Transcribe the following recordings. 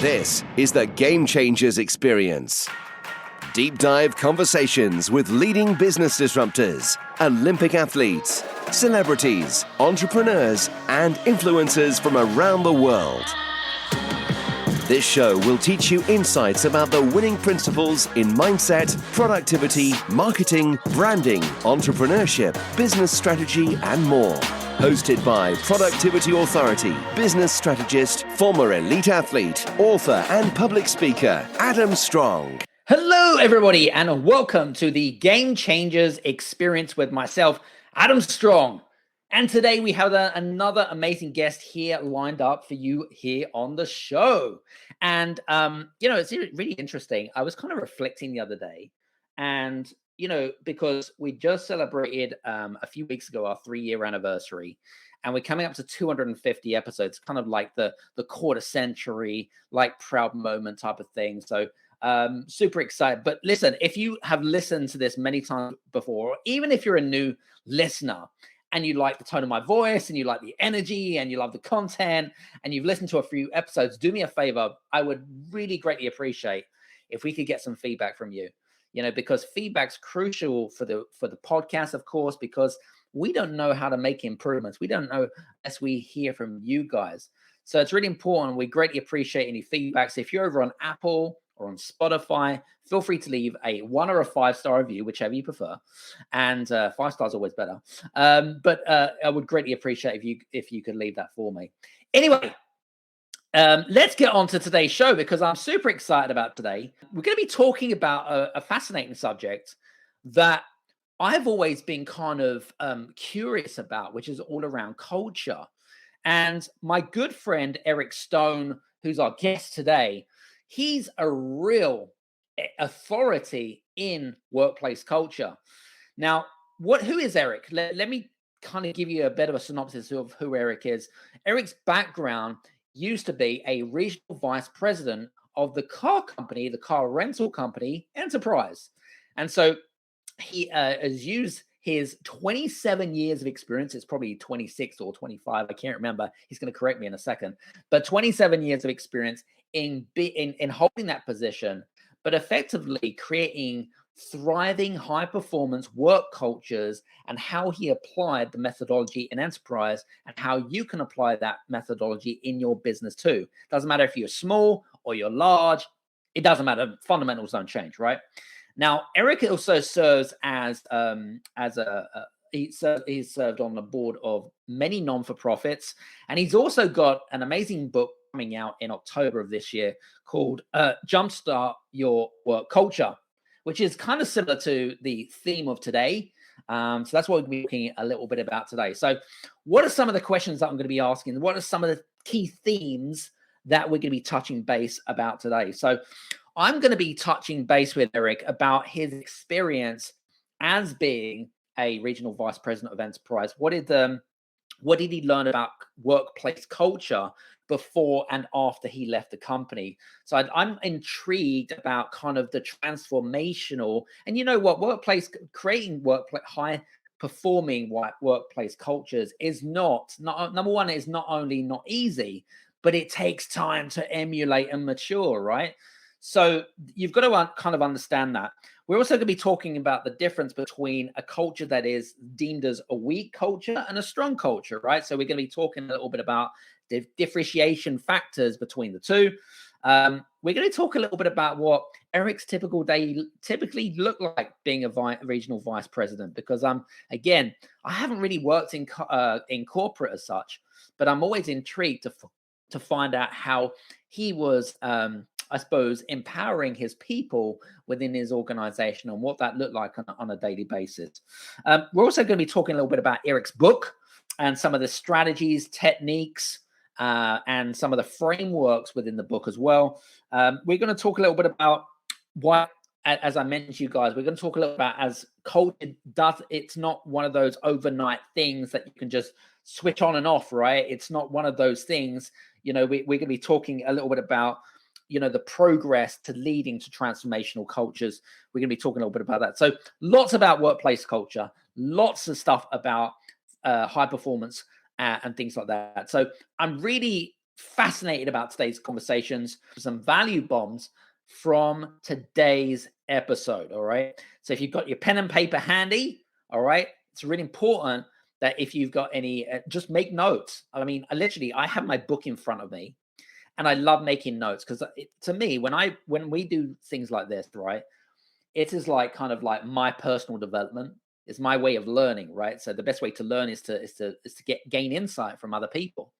This is the Game Changers Experience. Deep dive conversations with leading business disruptors, Olympic athletes, celebrities, entrepreneurs, and influencers from around the world. This show will teach you insights about the winning principles in mindset, productivity, marketing, branding, entrepreneurship, business strategy, and more. Hosted by productivity authority, business strategist, former elite athlete, author, and public speaker, Adam Strong. Hello, everybody, and welcome to the Game Changers Experience with myself, Adam Strong. And today we have another amazing guest here lined up for you here on the show. And, it's really interesting. I was kind of reflecting the other day and, because we just celebrated a few weeks ago our 3-year anniversary, and we're coming up to 250 episodes, kind of like the quarter century, like proud moment type of thing. So super excited. But listen, if you have listened to this many times before, or even if you're a new listener and you like the tone of my voice and you like the energy and you love the content and you've listened to a few episodes, do me a favor. I would really greatly appreciate if we could get some feedback from you, because feedback's crucial for the podcast, of course, because we don't know how to make improvements. We don't know unless we hear from you guys. So it's really important. We greatly appreciate any feedback. So if you're over on Apple or on Spotify, feel free to leave a 1 or a 5-star review, whichever you prefer. And 5 stars always better. But I would greatly appreciate if you could leave that for me. Anyway, let's get on to today's show because I'm super excited about today. We're going to be talking about a fascinating subject that I've always been kind of curious about, which is all around culture. And my good friend, Eric Stone, who's our guest today, he's a real authority in workplace culture. Now, who is Eric? Let me kind of give you a bit of a synopsis of who Eric is. Eric's background used to be a regional vice president of the car rental company, Enterprise. And so he has used his 27 years of experience. It's probably 26 or 25. I can't remember. He's going to correct me in a second. But 27 years of experience in holding that position, but effectively creating thriving high-performance work cultures and how he applied the methodology in Enterprise and how you can apply that methodology in your business too. Doesn't matter if you're small or you're large. It doesn't matter. Fundamentals don't change, right? Now, Eric also serves he's served on the board of many non-for-profits, and he's also got an amazing book coming out in October of this year called Jumpstart Your Work Culture, which is kind of similar to the theme of today. So that's what we'll be talking a little bit about today. So what are some of the questions that I'm going to be asking? What are some of the key themes that we're going to be touching base about today? So I'm going to be touching base with Eric about his experience as being a regional vice president of Enterprise. What did he learn about workplace culture before and after he left the company? So I'm intrigued about kind of the transformational, and creating high performing workplace cultures is not number one, is not only not easy, but it takes time to emulate and mature, right? So you've got to kind of understand that. We're also going to be talking about the difference between a culture that is deemed as a weak culture and a strong culture, right? So we're going to be talking a little bit about the differentiation factors between the two. We're going to talk a little bit about what Eric's typical day typically look like being a regional vice president, because again, I haven't really worked in corporate as such, but I'm always intrigued to find out how he was I suppose, empowering his people within his organization and what that looked like on a daily basis. We're also going to be talking a little bit about Eric's book and some of the strategies, techniques, and some of the frameworks within the book as well. We're going to talk a little bit about what, as I mentioned to you guys, we're going to talk a little about as culture it's not one of those overnight things that you can just switch on and off, right? It's not one of those things. We're going to be talking a little bit about the progress to leading to transformational cultures. We're going to be talking a little bit about that. So lots about workplace culture, lots of stuff about high performance and things like that. So I'm really fascinated about today's conversations, some value bombs from today's episode. All right. So if you've got your pen and paper handy, all right, it's really important that if you've got any, just make notes. I mean, I have my book in front of me, and I love making notes because to me, when we do things like this, right, it is like kind of like my personal development. It's my way of learning, right? So the best way to learn is to gain insight from other people.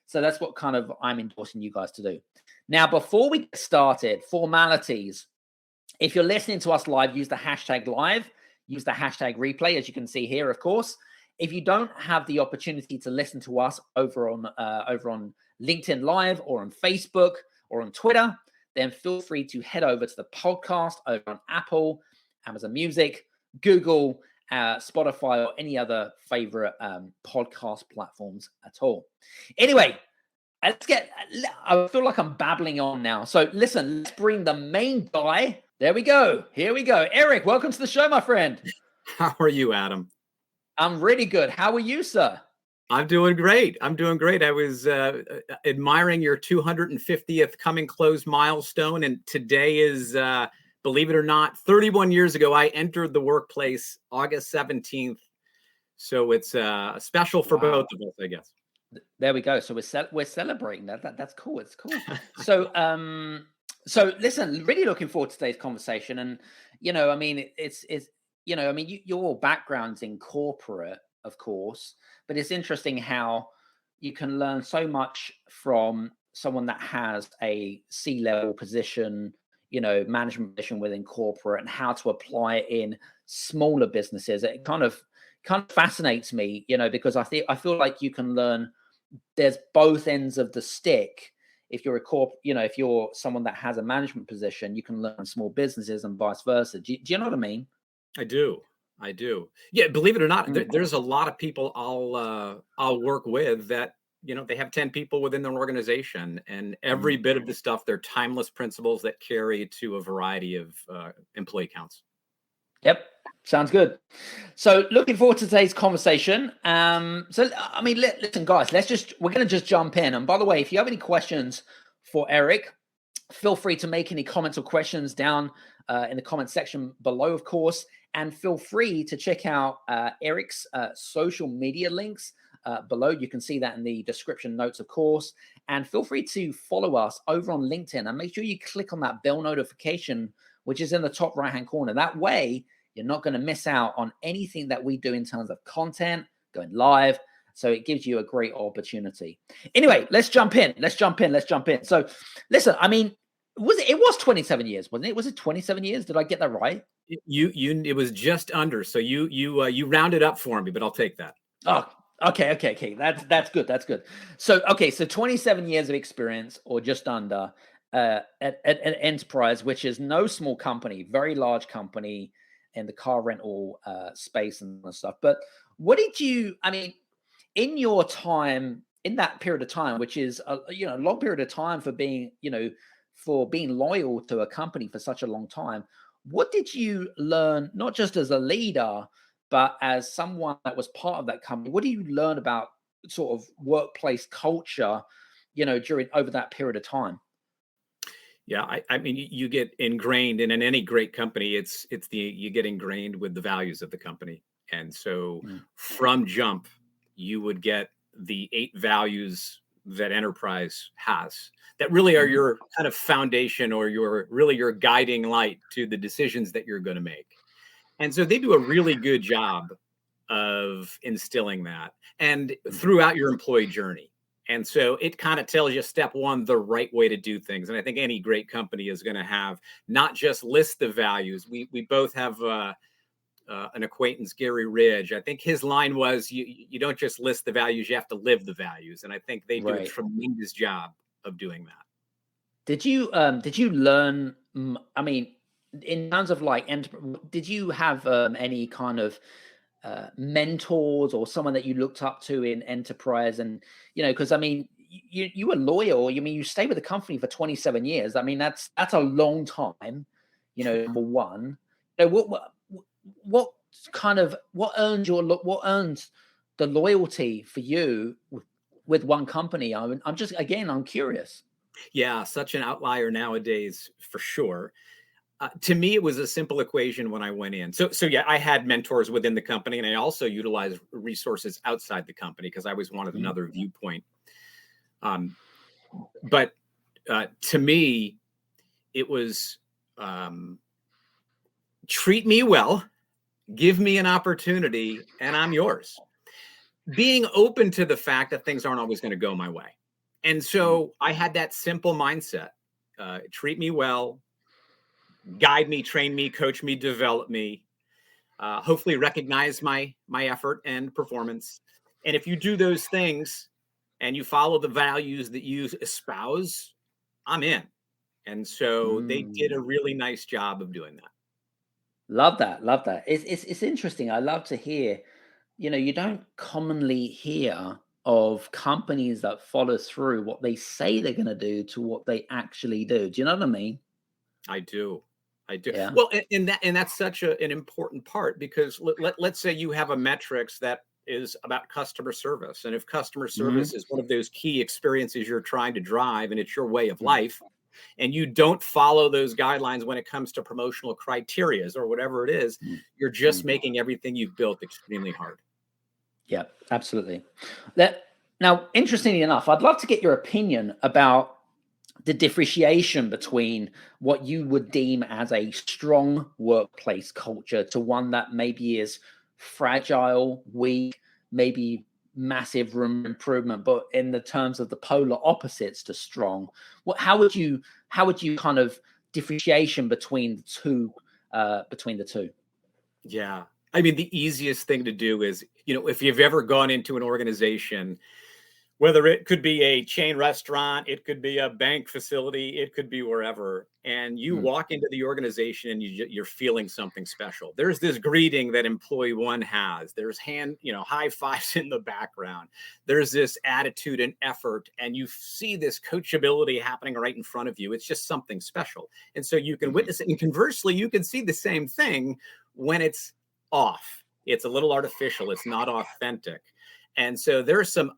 So that's what kind of I'm endorsing you guys to do. Now, before we get started, formalities. If you're listening to us live, use the hashtag live, use the hashtag replay, as you can see here, of course. If you don't have the opportunity to listen to us over on LinkedIn Live or on Facebook or on Twitter, then feel free to head over to the podcast over on Apple, Amazon Music, Google, Spotify, or any other favorite podcast platforms at all. Anyway, I feel like I'm babbling on now. So listen, let's bring the main guy. There we go. Here we go. Eric, welcome to the show, my friend. How are you, Adam? I'm really good. How are you, sir? I'm doing great. I was admiring your 250th coming close milestone. And today is, believe it or not, 31 years ago, I entered the workplace August 17th. So it's special for both of us, I guess. There we go. So we're celebrating that. That's cool. It's cool. So listen, really looking forward to today's conversation. And I mean, your background's in corporate, of course, but it's interesting how you can learn so much from someone that has a C-level position, management position within corporate, and how to apply it in smaller businesses. It kind of fascinates me, because I feel like you can learn. There's both ends of the stick. If you're if you're someone that has a management position, you can learn small businesses and vice versa. Do you know what I mean? I do. Yeah, believe it or not, there's a lot of people I'll work with that, they have 10 people within their organization, and every bit of the stuff, they're timeless principles that carry to a variety of employee counts. Yep. Sounds good. So looking forward to today's conversation. So, I mean, listen, guys, we're going to just jump in. And by the way, if you have any questions for Eric, feel free to make any comments or questions down in the comment section below, of course. And feel free to check out Eric's social media links below. You can see that in the description notes, of course. And feel free to follow us over on LinkedIn, and make sure you click on that bell notification, which is in the top right-hand corner. That way, you're not going to miss out on anything that we do in terms of content going live. So it gives you a great opportunity. Anyway, let's jump in. So listen, I mean, it was 27 years, wasn't it? Was it 27 years? Did I get that right? It was just under. So you rounded up for me, but I'll take that. Oh, okay. That's good. So 27 years of experience, or just under, at Enterprise, which is no small company, very large company in the car rental space and stuff. But what did you, I mean, in your time, in that period of time, which is a long period of time for being, for being loyal to a company for such a long time, what did you learn, not just as a leader, but as someone that was part of that company? What do you learn about sort of workplace culture, over that period of time? Yeah, I mean, you get ingrained, and in any great company, you get ingrained with the values of the company. And so from jump, you would get the 8 values that Enterprise has that really are your kind of foundation, or your guiding light to the decisions that you're going to make. And so they do a really good job of instilling that, and throughout your employee journey. And so it kind of tells you, step one, the right way to do things. And I think any great company is going to have not just list the values. We both have an acquaintance, Gary Ridge. I think his line was, you don't just list the values, you have to live the values. And I think they do a tremendous job of doing that. Did you learn, I mean, in terms of like, did you have any kind of mentors or someone that you looked up to in Enterprise? And because I mean, you were loyal. I mean, you stayed with the company for 27 years. I mean, that's a long time. Number one, what earned the loyalty for you with one company. I'm just, again, I'm curious. Yeah, such an outlier nowadays for sure. To me, it was a simple equation when I went in. So yeah, I had mentors within the company, and I also utilized resources outside the company because I always wanted Mhm. another viewpoint. Um, but to me, it was treat me well, give me an opportunity, and I'm yours. Being open to the fact that things aren't always going to go my way. And Mhm. so I had that simple mindset: treat me well, guide me, train me, coach me, develop me. Hopefully, recognize my effort and performance. And if you do those things and you follow the values that you espouse, I'm in. And so they did a Mm. really nice job of doing that. Love that. Love that. It's interesting. I love to hear, you don't commonly hear of companies that follow through what they say they're going to do to what they actually do. Do you know what I mean? I do. I do. Yeah. Well, and that's such an important part because let's say you have a metrics that is about customer service. And if customer Hmm. service is one of those key experiences you're trying to drive and it's your way of life, and you don't follow those guidelines when it comes to promotional criterias or whatever it is, you're just making everything you've built extremely hard. Yeah, absolutely. That Now, interestingly enough, I'd love to get your opinion about the differentiation between what you would deem as a strong workplace culture to one that maybe is fragile, weak, maybe massive room for improvement, but in the terms of the polar opposites to strong. How would you kind of differentiation between the two? Yeah. I mean, the easiest thing to do is, if you've ever gone into an organization, whether it could be a chain restaurant, it could be a bank facility, it could be wherever, and you Mm, walk into the organization and you're feeling something special. There's this greeting that employee one has. There's high fives in the background. There's this attitude and effort, and you see this coachability happening right in front of you. It's just something special. And so you can mhm, witness it. And conversely, you can see the same thing when it's off. It's a little artificial, it's not authentic. And so there are some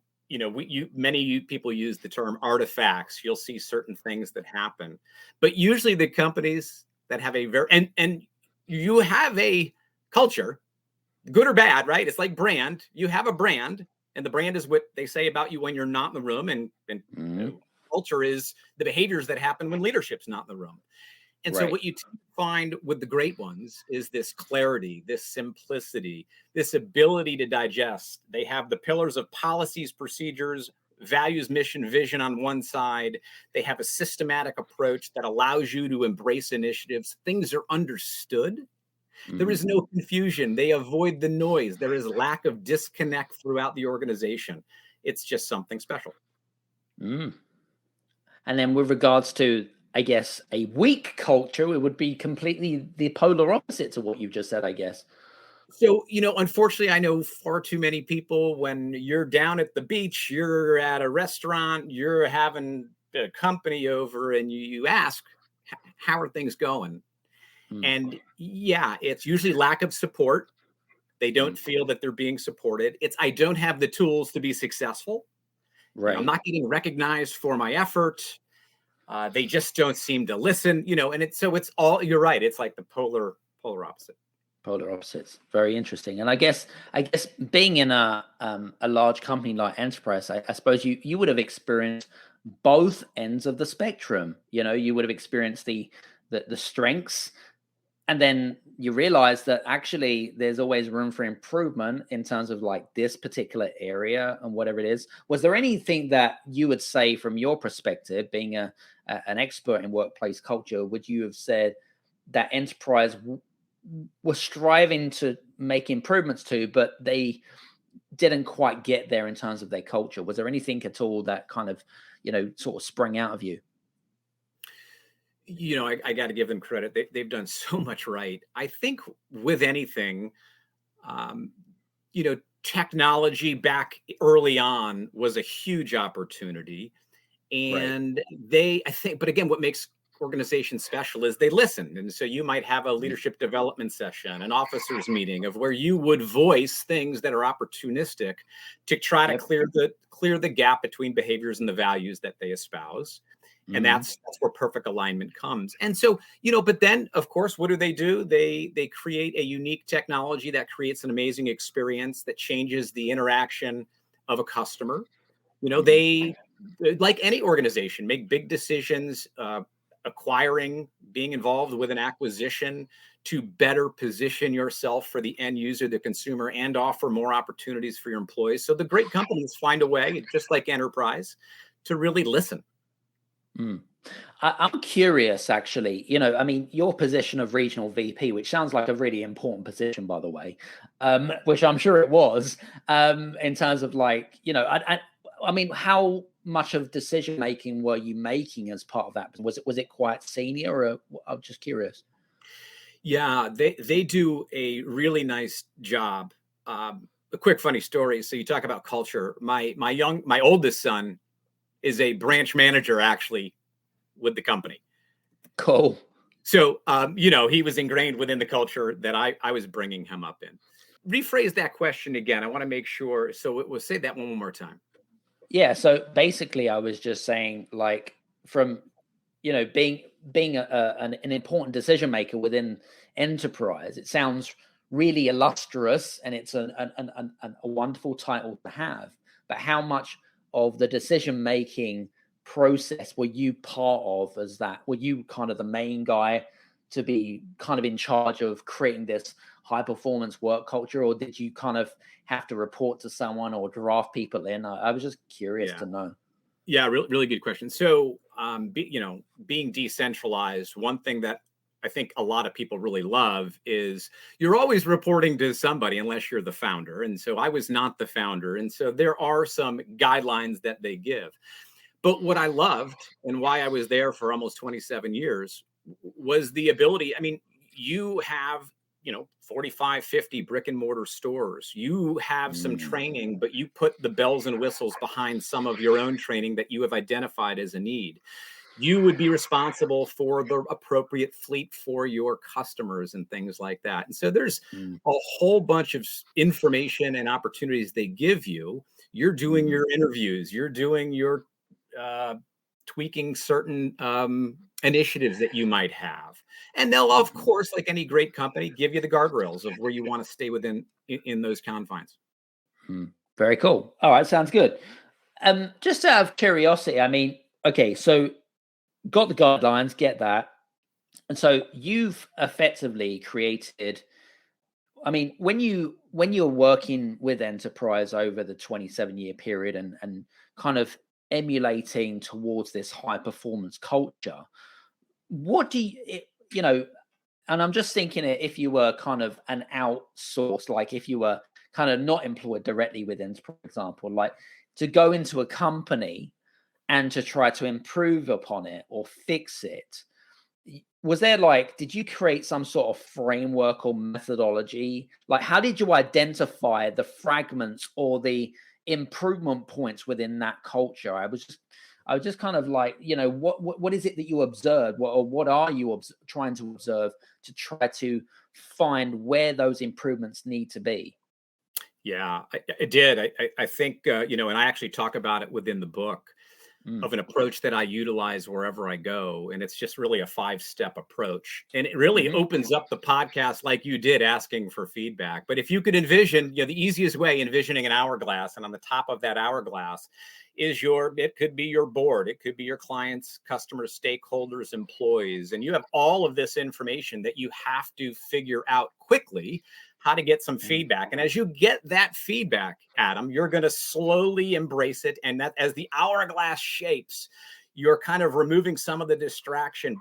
many people use the term artifacts. You'll see certain things that happen, but usually the companies that have a very and you have a culture, good or bad, right? It's like brand. You have a brand, and the brand is what they say about you when you're not in the room, and mhm. culture is the behaviors that happen when leadership's not in the room. And so Right. what you find with the great ones is this clarity, this simplicity, this ability to digest. They have the pillars of policies, procedures, values, mission, vision on one side. They have a systematic approach that allows you to embrace initiatives. Things are understood. There Mhm. is no confusion. They avoid the noise. There is lack of disconnect throughout the organization. It's just something special. Mm. And then with regards to, I guess, a weak culture, it would be completely the polar opposite to what you just said, I guess. So, unfortunately, I know far too many people when you're down at the beach, you're at a restaurant, you're having a company over, and you ask, How are things going?" Mm, And yeah, it's usually lack of support. They mm. don't feel that they're being supported. It's, I don't have the tools to be successful. I'm Right. not getting recognized for my effort. They just don't seem to listen, and it's all, you're right. It's like the polar opposite. Polar opposites. Very interesting. And I guess being in a large company like Enterprise, I suppose you would have experienced both ends of the spectrum. You would have experienced the strengths. And then you realize that actually there's always room for improvement in terms of like this particular area and whatever it is. Was there anything that you would say from your perspective, being an expert in workplace culture, would you have said that enterprise was striving to make improvements to, but they didn't quite get there in terms of their culture? Was there anything at all that kind of, sort of sprang out of you? I got to give them credit. They've done so much right. I think with anything, um, technology back early on was a huge opportunity. Right. And I think, but again, what makes organization special is they listen. And so you might have a leadership development session, an officers meeting of where you would voice things that are opportunistic to try to clear the gap between behaviors and the values that they espouse. And that's where perfect alignment comes. And so, but then of course, what do? They create a unique technology that creates an amazing experience that changes the interaction of a customer. They, like any organization, make big decisions, acquiring, being involved with an acquisition to better position yourself for the end user, the consumer, and offer more opportunities for your employees. So the great companies find a way, just like enterprise, to really listen. I'm curious, actually, your position of regional VP, which sounds like a really important position, by the way, which I'm sure it was, in terms of how much of decision making were you making as part of that? Was it quite senior, or I'm just curious? Yeah, they do a really nice job. A quick funny story. So you talk about culture. My oldest son is a branch manager, actually, with the company. Cool. So, he was ingrained within the culture that I was bringing him up in. Rephrase that question again. I want to make sure. So it was, say that one more time. Yeah. So basically I was just saying, from, being an important decision maker within enterprise, it sounds really illustrious, and it's a wonderful title to have. But how much of the decision making process were you part of? As that, were you kind of the main guy to be kind of in charge of creating this high performance work culture, or did you kind of have to report to someone or draft people in? I was just curious to know. Yeah, really good question. So, being decentralized, one thing that I think a lot of people really love is you're always reporting to somebody unless you're the founder. And so I was not the founder. And so there are some guidelines that they give. But what I loved, and why I was there for almost 27 years, was the ability. I mean, you have, 45, 50 brick and mortar stores. You have some training, but you put the bells and whistles behind some of your own training that you have identified as a need. You would be responsible for the appropriate fleet for your customers and things like that. And so there's a whole bunch of information and opportunities they give you. You're doing your interviews. You're doing your tweaking certain initiatives that you might have. And they'll, of course, like any great company, give you the guardrails of where you want to stay within in those confines. Very cool. All right, sounds good. Just out of curiosity, okay, so got the guidelines, get that. And so you've effectively created, when you're working with enterprise over the 27-year period and kind of emulating towards this high performance culture, what do you, and I'm just thinking, if you were kind of an outsourced, like if you were kind of not employed directly within, for example, like to go into a company and to try to improve upon it or fix it, was there did you create some sort of framework or methodology? Like, how did you identify the fragments or the improvement points within that culture? I was just kind of what is it that you observed? What are you trying to observe to try to find where those improvements need to be? Yeah, I did. I think, and I actually talk about it within the book of an approach that I utilize wherever I go. And it's just really a 5-step approach. And it really opens up the podcast like you did, asking for feedback. But if you could envision, the easiest way, envisioning an hourglass, and on the top of that hourglass is it could be your board, it could be your clients, customers, stakeholders, employees. And you have all of this information that you have to figure out quickly how to get some feedback. And as you get that feedback, Adam, you're going to slowly embrace it. And that, as the hourglass shapes, you're kind of removing some of the distraction,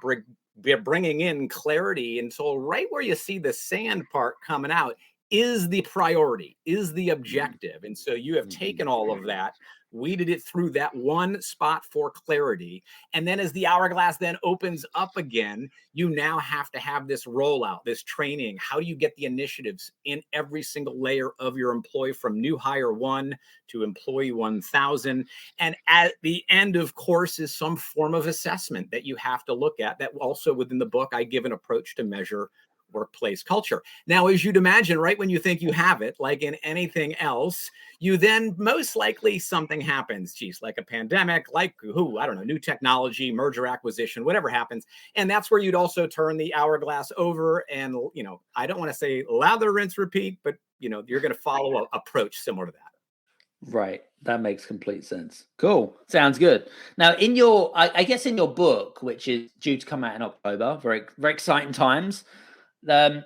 bringing in clarity until right where you see the sand part coming out is the priority, is the objective. And so you have taken all of that, weeded it through that one spot for clarity. And then as the hourglass then opens up again, you now have to have this rollout, this training. How do you get the initiatives in every single layer of your employee, from new hire 1 to employee 1,000? And at the end, of course, is some form of assessment that you have to look at. That also within the book, I give an approach to measure workplace culture. Now, as you'd imagine, right when you think you have it, like in anything else, you then most likely something happens, geez, like a pandemic, like I don't know, new technology, merger acquisition, whatever happens. And that's where you'd also turn the hourglass over and, I don't want to say lather, rinse, repeat, but, you're going to follow an approach similar to that. Right. That makes complete sense. Cool. Sounds good. Now, in your, I guess in your book, which is due to come out in October, very, very exciting times. There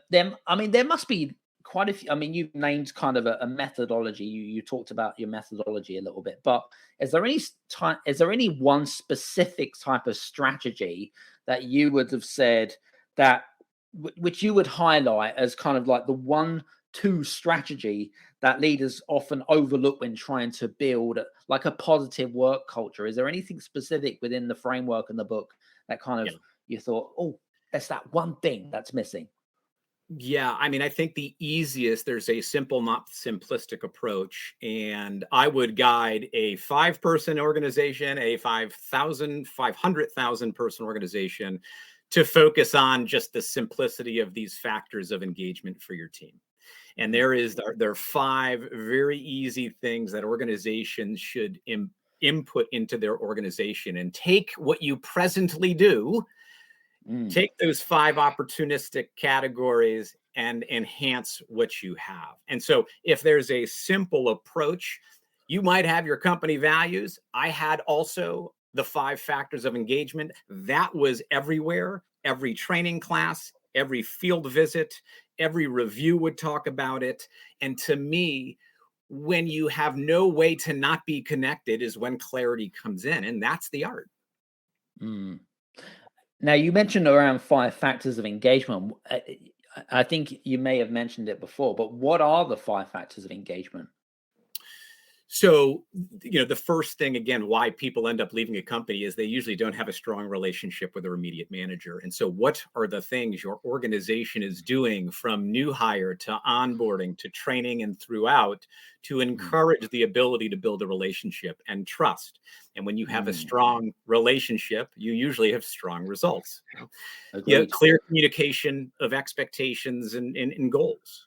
must be quite a few. I mean, you've named kind of a methodology. You talked about your methodology a little bit, but is there any one specific type of strategy that you would have said that which you would highlight as kind of like the 1-2 strategy that leaders often overlook when trying to build like a positive work culture? Is there anything specific within the framework in the book that kind of you thought, oh, that's that one thing that's missing? Yeah, I mean, I think there's a simple, not simplistic approach. And I would guide a 5-person organization, a 500,000 person organization to focus on just the simplicity of these factors of engagement for your team. And there are 5 very easy things that organizations should input into their organization, and take what you presently do. Take those 5 opportunistic categories and enhance what you have. And so if there's a simple approach, you might have your company values. I had also the 5 factors of engagement. That was everywhere. Every training class, every field visit, every review would talk about it. And to me, when you have no way to not be connected is when clarity comes in. And that's the art. Now, you mentioned around 5 factors of engagement. I think you may have mentioned it before, but what are the 5 factors of engagement? So, the first thing, again, why people end up leaving a company is they usually don't have a strong relationship with their immediate manager. And so what are the things your organization is doing from new hire to onboarding to training and throughout to encourage the ability to build a relationship and trust? And when you have a strong relationship, you usually have strong results. Clear communication of expectations and goals.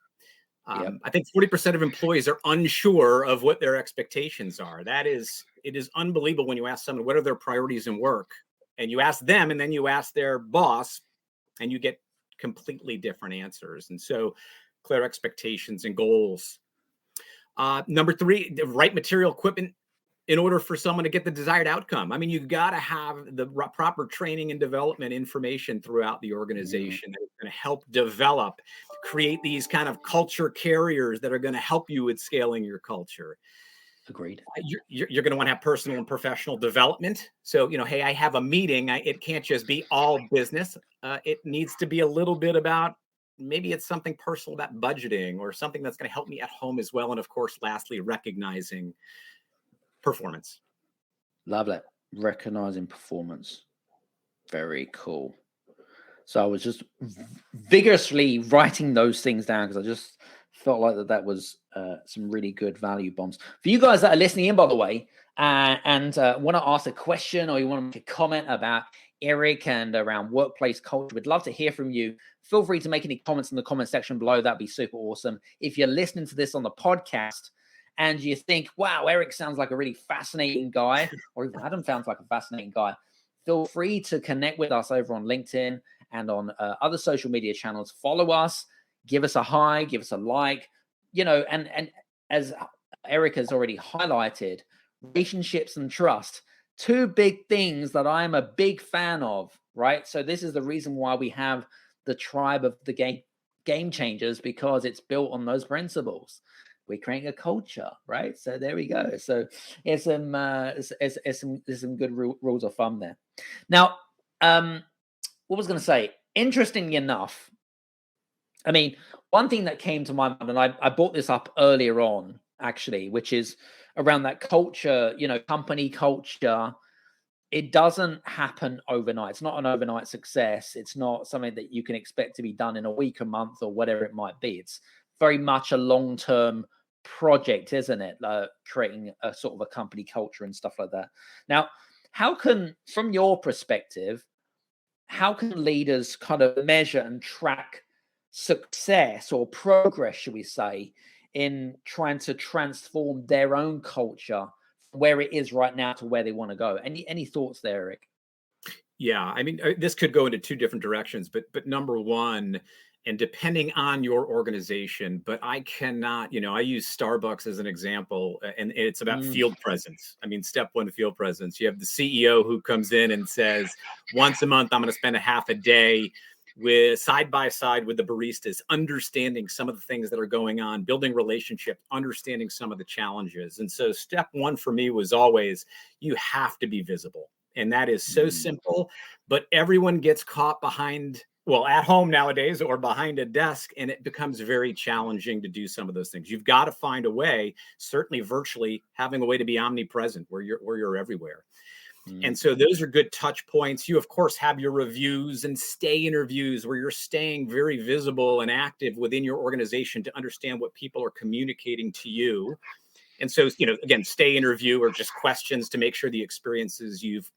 I think 40% of employees are unsure of what their expectations are. It is unbelievable when you ask someone, what are their priorities in work? And you ask them, and then you ask their boss, and you get completely different answers. And so clear expectations and goals. Number 3, the right material equipment in order for someone to get the desired outcome. I mean, you've got to have the proper training and development information throughout the organization that is going to help develop, create these kind of culture carriers that are going to help you with scaling your culture. Agreed. You're going to want to have personal and professional development. So, hey, I have a meeting. It can't just be all business. It needs to be a little bit about, maybe it's something personal about budgeting or something that's going to help me at home as well. And of course, lastly, recognizing performance. Love that. Recognizing performance. Very cool. So I was just vigorously writing those things down because I just felt like that was some really good value bombs. For you guys that are listening in, by the way, and want to ask a question or you want to make a comment about Eric and around workplace culture, we'd love to hear from you. Feel free to make any comments in the comment section below. That'd be super awesome. If you're listening to this on the podcast, and you think, wow, Eric sounds like a really fascinating guy, or even Adam sounds like a fascinating guy, feel free to connect with us over on LinkedIn and on other social media channels. Follow us, give us a hi, give us a like, and as Eric has already highlighted, relationships and trust, 2 big things that I'm a big fan of, right? So this is the reason why we have the tribe of the game changers, because it's built on those principles. We're creating a culture, right? So there we go. So there's some good rules of thumb there. Now, what was going to say? Interestingly enough, I mean, one thing that came to my mind, and I brought this up earlier on, actually, which is around that culture, company culture, it doesn't happen overnight. It's not an overnight success. It's not something that you can expect to be done in a week, a month, or whatever it might be. It's very much a long-term project, isn't it? Creating a sort of a company culture and stuff like that. Now, from your perspective, how can leaders kind of measure and track success or progress, should we say, in trying to transform their own culture from where it is right now to where they want to go? Any thoughts there, Eric? Yeah, I mean, this could go into two different directions, but number one, and depending on your organization, but I cannot, I use Starbucks as an example, and it's about field presence. I mean, step one, field presence. You have the CEO who comes in and says, once a month, I'm going to spend a half a day with side by side with the baristas, understanding some of the things that are going on, building relationships, understanding some of the challenges. And so step one for me was always, you have to be visible. And that is so simple, but everyone gets caught behind, at home nowadays or behind a desk, and it becomes very challenging to do some of those things. You've got to find a way, certainly virtually, having a way to be omnipresent where you're everywhere. And so those are good touch points. You, of course, have your reviews and stay interviews where you're staying very visible and active within your organization to understand what people are communicating to you. And so, again, stay interview or just questions to make sure the experiences you've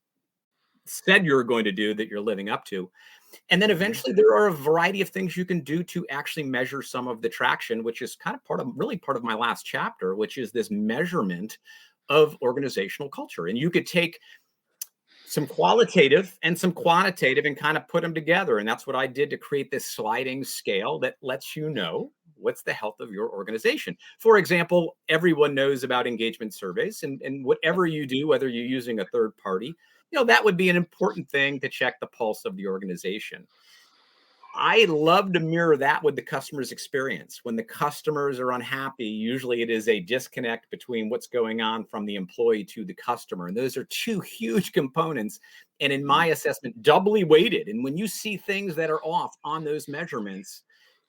said you're going to do that you're living up to. And then eventually there are a variety of things you can do to actually measure some of the traction, which is kind of part of my last chapter, which is this measurement of organizational culture. And you could take some qualitative and some quantitative and kind of put them together. And that's what I did to create this sliding scale that lets you know what's the health of your organization. For example, everyone knows about engagement surveys, and whatever you do, whether you're using a third party, that would be an important thing to check the pulse of the organization. I love to mirror that with the customer's experience. When the customers are unhappy, usually it is a disconnect between what's going on from the employee to the customer. And those are two huge components. And in my assessment, doubly weighted. And when you see things that are off on those measurements,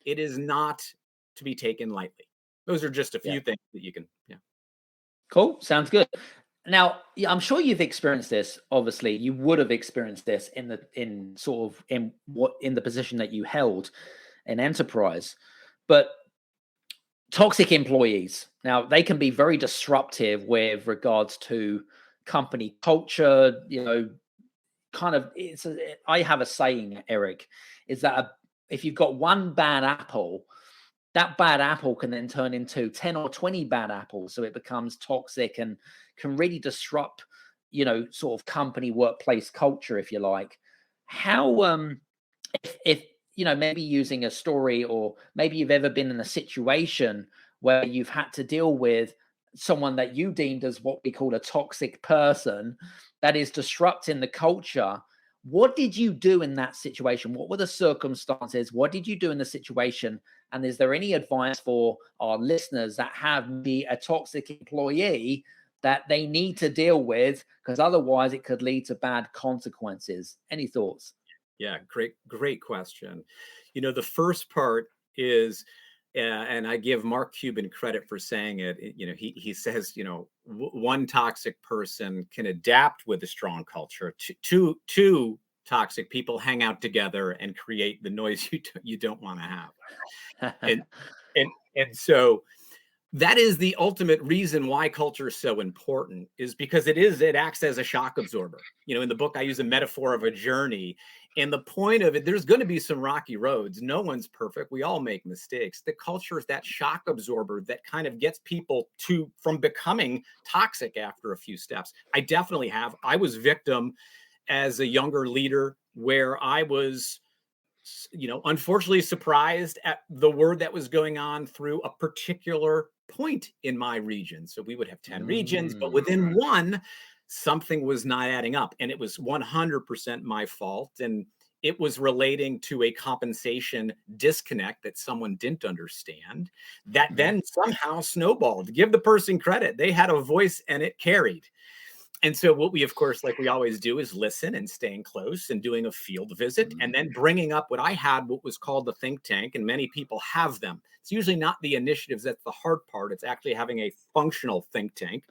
it is not to be taken lightly. Those are just a few things that you can, Cool. Sounds good. Now, I'm sure you've experienced this. Obviously, you would have experienced this in the position that you held in enterprise. But toxic employees, now they can be very disruptive with regards to company culture. I have a saying, Eric, is that if you've got one bad apple, that bad apple can then turn into 10 or 20 bad apples. So it becomes toxic and can really disrupt, sort of company workplace culture, if you like. How, if maybe using a story, or maybe you've ever been in a situation where you've had to deal with someone that you deemed as what we call a toxic person that is disrupting the culture. What did you do in that situation? What were the circumstances? What did you do in the situation? And is there any advice for our listeners that have a toxic employee that they need to deal with? Because otherwise it could lead to bad consequences. Any thoughts? Yeah, great question. The first part is, and I give Mark Cuban credit for saying it. He says, one toxic person can adapt with a strong culture. Two toxic people hang out together and create the noise you don't want to have. And so that is the ultimate reason why culture is so important, is because it acts as a shock absorber. In the book, I use a metaphor of a journey. And the point of it, there's going to be some rocky roads. No one's perfect. We all make mistakes. The culture is that shock absorber that kind of gets people from becoming toxic after a few steps. I definitely have. I was victim as a younger leader where I was, unfortunately surprised at the word that was going on through a particular point in my region. So we would have 10 regions, but within one, something was not adding up, and it was 100% my fault. And it was relating to a compensation disconnect that someone didn't understand, that then somehow snowballed. Give the person credit. They had a voice and it carried. And so what we, of course, like we always do, is listen and staying close and doing a field visit, and then bringing up what I had, what was called the think tank. And many people have them. It's usually not the initiatives that's the hard part. It's actually having a functional think tank,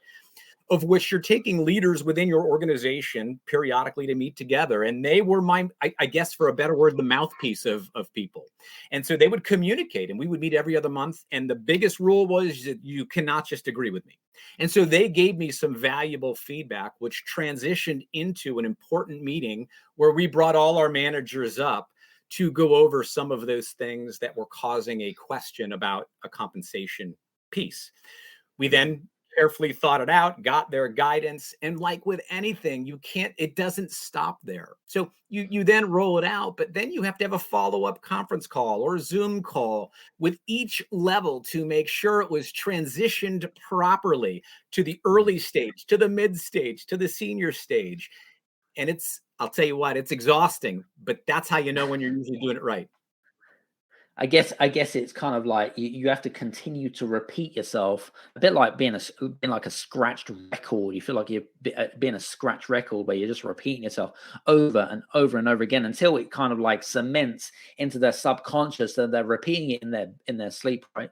of which you're taking leaders within your organization periodically to meet together. And they were I guess for a better word, the mouthpiece of people. And so they would communicate, and we would meet every other month. And the biggest rule was that you cannot just agree with me. And so they gave me some valuable feedback, which transitioned into an important meeting where we brought all our managers up to go over some of those things that were causing a question about a compensation piece. We then carefully thought it out, got their guidance. And like with anything, it doesn't stop there. So you then roll it out, but then you have to have a follow-up conference call or Zoom call with each level to make sure it was transitioned properly to the early stage, to the mid stage, to the senior stage. And I'll tell you what, it's exhausting, but that's how you know when you're usually doing it right. I guess it's kind of like you have to continue to repeat yourself, a bit like being like a scratched record. You feel like you're being a scratch record where you're just repeating yourself over and over and over again until it kind of like cements into their subconscious, and they're repeating it in their sleep, right?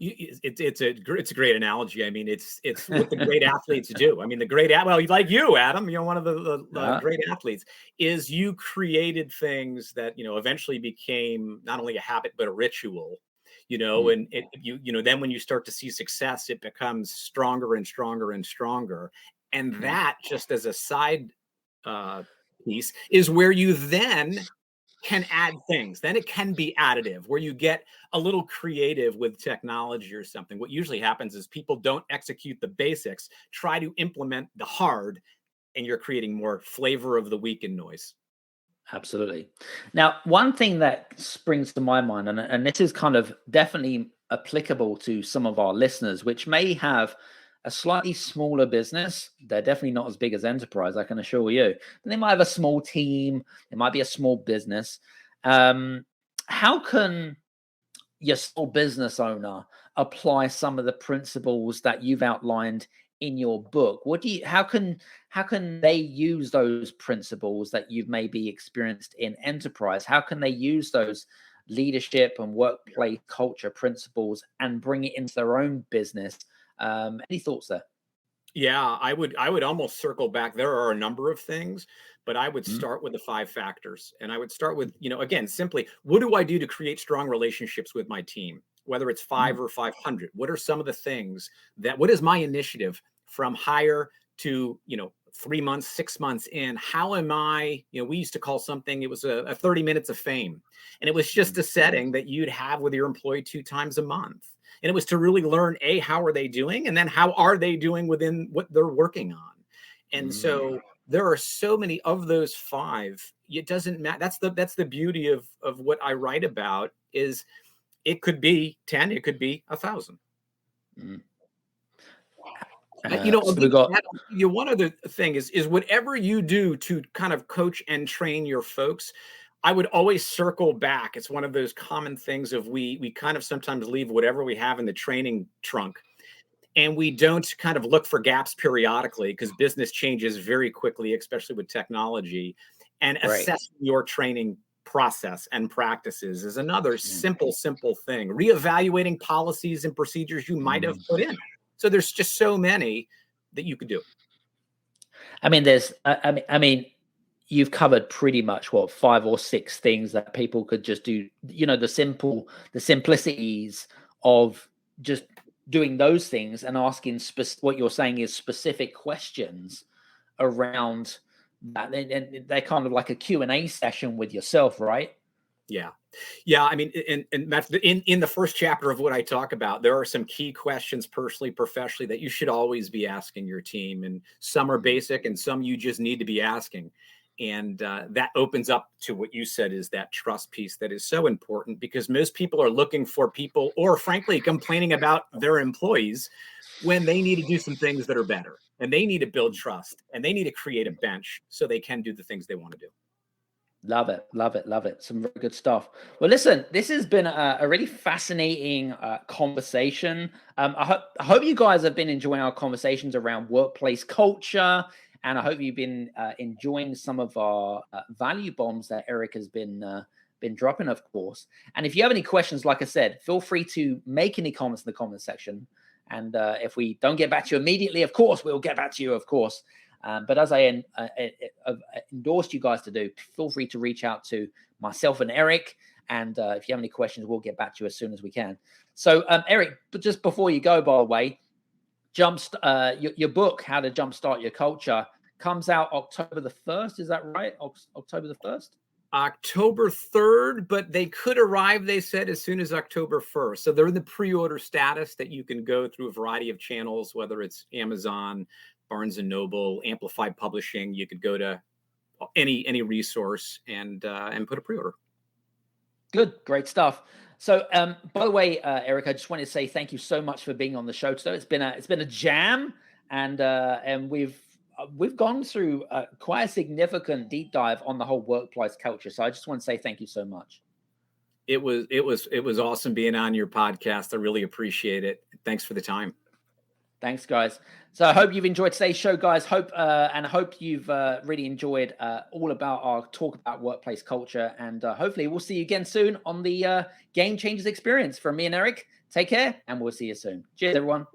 It's a great analogy. I mean, it's what the great athletes do. I mean, like you, Adam, one of the great athletes, is you created things that, eventually became not only a habit, but a ritual, and then when you start to see success, it becomes stronger and stronger and stronger. And that, just as a side piece, is where you then can add things. Then it can be additive, where you get a little creative with technology or something. What usually happens is people don't execute the basics, try to implement the hard, and you're creating more flavor of the week and noise. Absolutely. Now, one thing that springs to my mind, and this is kind of definitely applicable to some of our listeners, which may have a slightly smaller business. They're definitely not as big as enterprise, I can assure you. But they might have a small team. It might be a small business. How can your small business owner apply some of the principles that you've outlined in your book? How can they use those principles that you've maybe experienced in enterprise? How can they use those leadership and workplace culture principles and bring it into their own business? Any thoughts there? Yeah, I would almost circle back. There are a number of things, but I would start with the 5 factors. And I would start with, again, simply, what do I do to create strong relationships with my team? Whether it's 5 or 500, what are some of the things what is my initiative from hire to, 3 months, 6 months in? How am I, we used to call something, it was a 30 minutes of fame. And it was just a setting that you'd have with your employee 2 times a month. And it was to really learn, how are they doing? And then how are they doing within what they're working on? And so there are so many of those 5. It doesn't matter. That's the beauty of what I write about, is it could be 10, it could be 1,000. One other thing is whatever you do to kind of coach and train your folks, I would always circle back. It's one of those common things of we kind of sometimes leave whatever we have in the training trunk, and we don't kind of look for gaps periodically, because business changes very quickly, especially with technology. And assessing your training process and practices is another simple thing. Reevaluating policies and procedures you might have put in. So there's just so many that you could do. I mean, you've covered pretty much 5 or 6 things that people could just do. The simplicities of just doing those things and asking what you're saying is specific questions around that. And they're kind of like a Q&A session with yourself, right? Yeah. I mean, and that's in the first chapter of what I talk about, there are some key questions personally, professionally, that you should always be asking your team. And some are basic and some you just need to be asking. And that opens up to what you said, is that trust piece that is so important, because most people are looking for people, or frankly, complaining about their employees, when they need to do some things that are better, and they need to build trust, and they need to create a bench so they can do the things they want to do. Love it, love it, love it. Some very good stuff. Well, listen, this has been a really fascinating conversation. I hope you guys have been enjoying our conversations around workplace culture, and I hope you've been enjoying some of our value bombs that Eric has been dropping, of course. And if you have any questions, like I said, feel free to make any comments in the comment section. And if we don't get back to you immediately, of course, we'll get back to you, of course. But as I endorsed you guys to do, feel free to reach out to myself and Eric. And if you have any questions, we'll get back to you as soon as we can. So, Eric, but just before you go, by the way, your book, How to Jumpstart Your Culture, comes out October the 1st. Is that right? October the 1st? October 3rd, but they could arrive, they said, as soon as October 1st. So they're in the pre-order status that you can go through a variety of channels, whether it's Amazon, Barnes and Noble, Amplified Publishing. You could go to any resource and put a pre-order. Good, great stuff. So, by the way, Eric, I just wanted to say thank you so much for being on the show today. It's been a jam, and we've gone through quite a significant deep dive on the whole workplace culture. So, I just want to say thank you so much. It was awesome being on your podcast. I really appreciate it. Thanks for the time. Thanks, guys. So I hope you've enjoyed today's show, guys. Hope you've really enjoyed all about our talk about workplace culture. And hopefully we'll see you again soon on the Game Changers Experience. From me and Eric, take care, and we'll see you soon. Cheers, everyone.